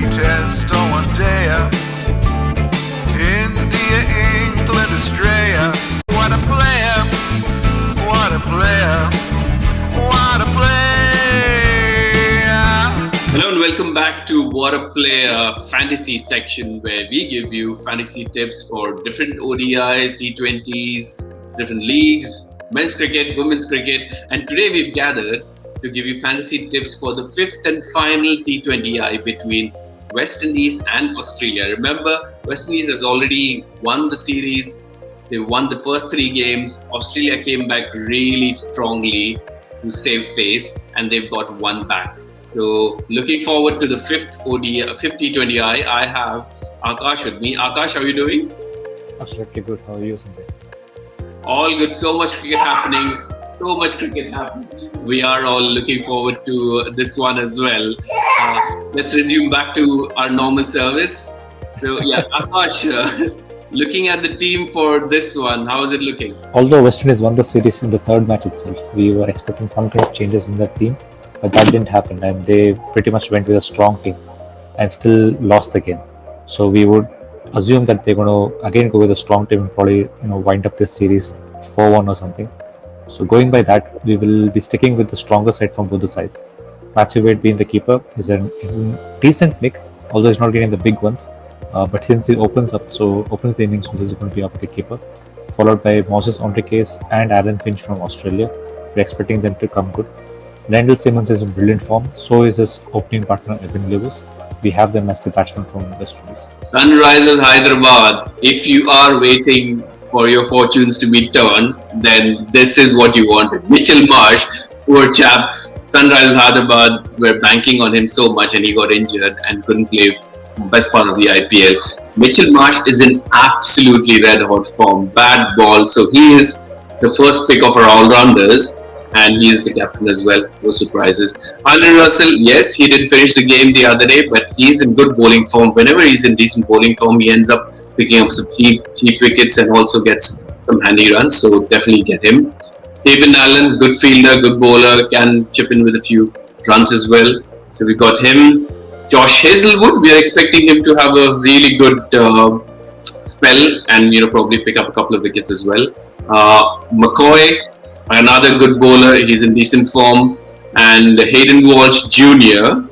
Test on one day. India, England, Australia. What a player! What a player! What a player! Hello and welcome back to Waadaplaya fantasy section, where we give you fantasy tips for different ODIs, T20s, different leagues, men's cricket, women's cricket, and today we've gathered to give you fantasy tips for the fifth and final T20I between West Indies and Australia. Remember, West Indies has already won the series. They won the first 3 games. Australia came back really strongly to save face, and they've got one back. So, looking forward to the fifth T20I. I have Akash with me. Akash, how are you doing? Absolutely good. How are you, Sanjay? All good. So much cricket happening. We are all looking forward to this one as well. Let's resume back to our normal service. So, yeah, Akash, looking at the team for this one, how is it looking? Although West Indies won the series in the third match itself, we were expecting some kind of changes in that team, but that didn't happen, and they pretty much went with a strong team and still lost the game. So we would assume that they're going to again go with a strong team and probably wind up this series 4-1 or something. So going by that, we will be sticking with the stronger side from both the sides. Matthew Wade being the keeper is a decent nick, although he's not getting the big ones. But since he opens the innings, so he's going to be our wicket keeper, followed by Moses Enriquez and Aaron Finch from Australia. We're expecting them to come good. Randall Simmons is in brilliant form, so is his opening partner Evan Lewis. We have them as the batsmen from West Indies. Sunrisers Hyderabad, if you are waiting for your fortunes to be turned, then this is what you wanted. Mitchell Marsh, poor chap. Sunrisers Hyderabad were banking on him so much and he got injured and couldn't play best part of the IPL. Mitchell Marsh is in absolutely red hot form, bad ball, so he is the first pick of our all-rounders and he is the captain as well, no surprises. Andre Russell, yes, he didn't finish the game the other day, but he's in good bowling form. Whenever he's in decent bowling form, he ends up picking up some cheap wickets and also gets some handy runs, so definitely get him. Taven Allen, good fielder, good bowler, can chip in with a few runs as well, so we got him. Josh Hazelwood, we are expecting him to have a really good spell and probably pick up a couple of wickets as well. McCoy, another good bowler, he's in decent form. And Hayden Walsh Jr.,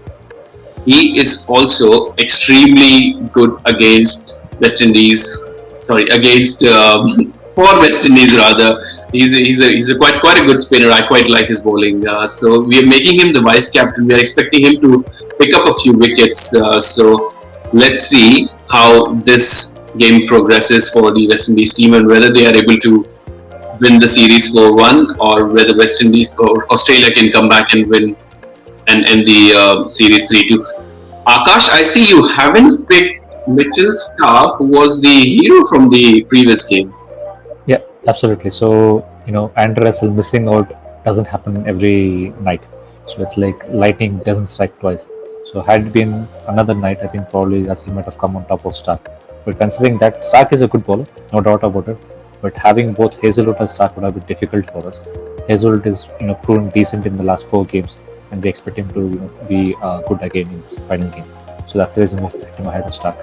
he is also extremely good against West Indies. For West Indies rather. He's a quite a good spinner. I quite like his bowling. So we are making him the vice captain. We are expecting him to pick up a few wickets. So let's see how this game progresses for the West Indies team and whether they are able to win the series 4-1 or whether West Indies or Australia can come back and win and end the series 3-2. Akash, I see you haven't picked Mitchell Starc, who was the hero from the previous game. Yeah, absolutely. So, Andre Russell missing out doesn't happen every night. So it's like lightning doesn't strike twice. So had it been another night, I think probably Russell might have come on top of Starc. But considering that Starc is a good bowler, no doubt about it. But having both Hazelwood and Starc would have been difficult for us. Hazelwood is proven decent in the last 4 games, and we expect him to be good again in this final game. So that's the reason we picked him ahead of Starc.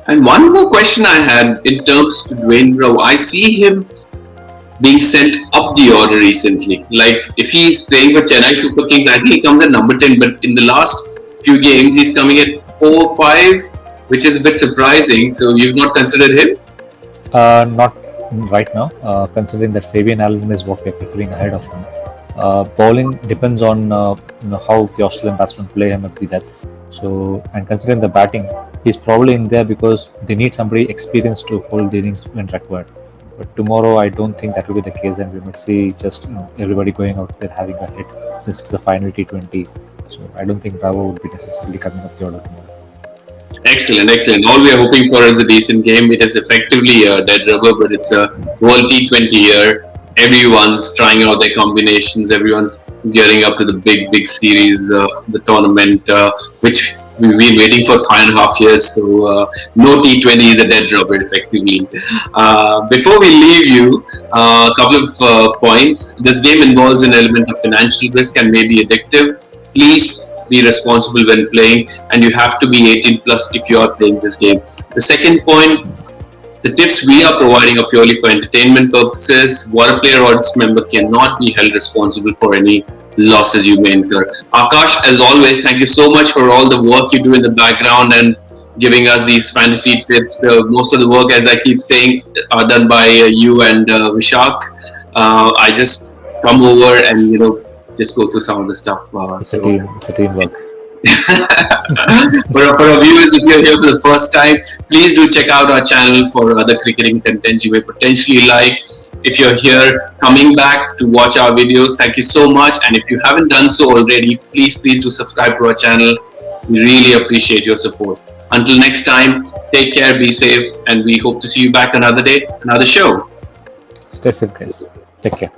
And one more question I had in terms of Dwayne Bravo. I see him being sent up the order recently. Like if he's playing for Chennai Super Kings, I think he comes at number 10. But in the last few games, he's coming at 4-5, which is a bit surprising. So you've not considered him? Not right now, considering that Fabian Allen is what we're preferring ahead of him. Bowling depends on how the Australian batsmen play him at the death. So, and considering the batting, he's probably in there because they need somebody experienced to hold the innings when required. But tomorrow, I don't think that will be the case, and we might see just everybody going out there having a hit since it's the final T20. So, I don't think Bravo would be necessarily coming up the order tomorrow. Excellent. All we are hoping for is a decent game. It is effectively a dead rubber, but it's a World T20 year. Everyone's trying out their combinations. Everyone's gearing up to the big series, the tournament, which we've been waiting for 5.5 years. So no T20 is a dead rubber, effectively. Before we leave you, a couple of points. This game involves an element of financial risk and may be addictive. Please be responsible when playing, and you have to be 18 plus if you are playing this game. The second point, the tips we are providing are purely for entertainment purposes. Waadaplaya audience member cannot be held responsible for any losses you may incur. Akash, as always, thank you so much for all the work you do in the background and giving us these fantasy tips. Most of the work, as I keep saying, are done by you and Vishak. I just come over and just go through some of the stuff. It's a teamwork. For our viewers, if you're here for the first time, please do check out our channel for other cricketing contents you may potentially like. If you're here coming back to watch our videos, thank you so much. And if you haven't done so already, please do subscribe to our channel. We really appreciate your support. Until next time, take care, be safe, and we hope to see you back another day, another show. Stay safe, guys. Take care.